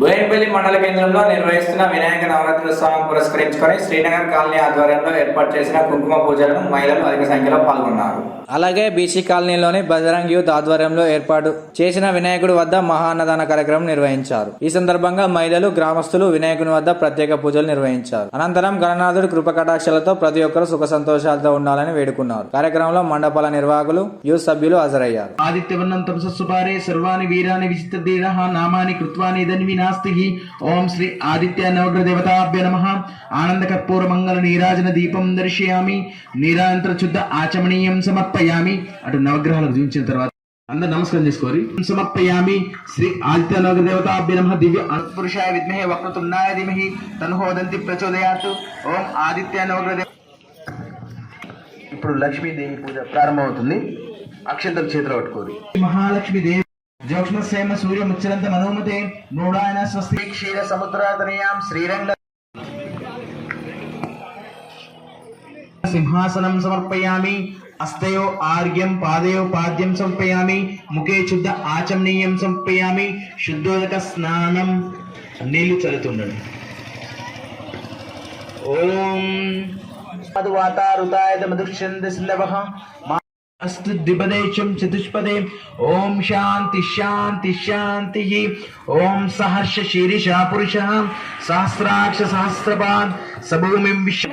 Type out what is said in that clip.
బోయినపల్లి మండల కేంద్రంలో నిర్వహిస్తున్న వినాయక నవరాత్రోత్సవం పురస్కరించుకొని శ్రీనగర్ కాలనీ ఆధ్వర్యంలో ఏర్పాటు చేసిన కుంకుమ పూజలను మహిళలు అధిక సంఖ్యలో పాల్గొన్నారు. అలాగే బీసీ కాలనీలోని బజరంగ్ యూత్ ఆధ్వర్యంలో ఏర్పాటు చేసిన వినాయకుడి వద్ద మహాన్నదాన కార్యక్రమం నిర్వహించారు. ఈ సందర్భంగా మహిళలు, గ్రామస్తులు వినాయకుని వద్ద ప్రత్యేక పూజలు నిర్వహించారు. అనంతరం గణనాథుడి కృపకటాక్షలతో ప్రతి ఒక్కరూ సుఖ సంతోషాలతో ఉండాలని వేడుకున్నారు. కార్యక్రమంలో మండపాల నిర్వాహకులు, యూత్ సభ్యులు హాజరయ్యారు. ఆదిత్యవర్ణం తపస్సుపారే సర్వాణి వీరాని విచిత్రదేహ నామాని కృత్వాని ధన్వి నాస్తి. ఓం శ్రీ ఆదిత్య నవగ్రహ దేవతాభ్య నమః. ఆనంద కర్పూర మంగళ నీరాజన దీపం దర్శయామి. నీరాంతర శుద్ధ ఆచమనీయం సమర్పయామి. అటు నవగ్రహాలకు చూపించిన తర్వాత అందరు నమస్కారం చేసుకోరి. సమర్పయామి. శ్రీ ఆదిత్య నవగ్రహ దేవతాభ్య నమః. దివ్య పురుషాయ విద్మహే వక్రతుండాయ ధీమహి తన్హోదంతి ప్రచోదయాత్. ఓం ఆదిత్య నవగ్రహ. ఇప్పుడు లక్ష్మీదేవి పూజ ప్రారంభమవుతుంది. అక్షంతలు చేతిలో పట్టుకోరి. మహాలక్ష్మీదేవి జోక్ష్మసేమ సూర్య ముచ్చరంత మనోమతే మూడాయన స్వస్తి క్షీర సముద్రాతనయాం శ్రీరంగ సింహాసనం సమర్పయామి. అస్తయో ఆర్ఘ్యం పాదయో పాద్యం సమర్పయామి. ముఖే శుద్ధ ఆచమనీయం సమర్పయామి. శుద్ధోదక స్నానం నీళ్లు చల్లుతుండండి. ఓం మధువాతారుతాయ మధుక్షంద సింధవః अस्तु द्विपदेशं चतुष्पदे. ओम शांति शांति शांति. ओम सहर्ष शीर्षा पुरुषः सहस्राक्ष सहस्रपाद सबूमिं विश्व.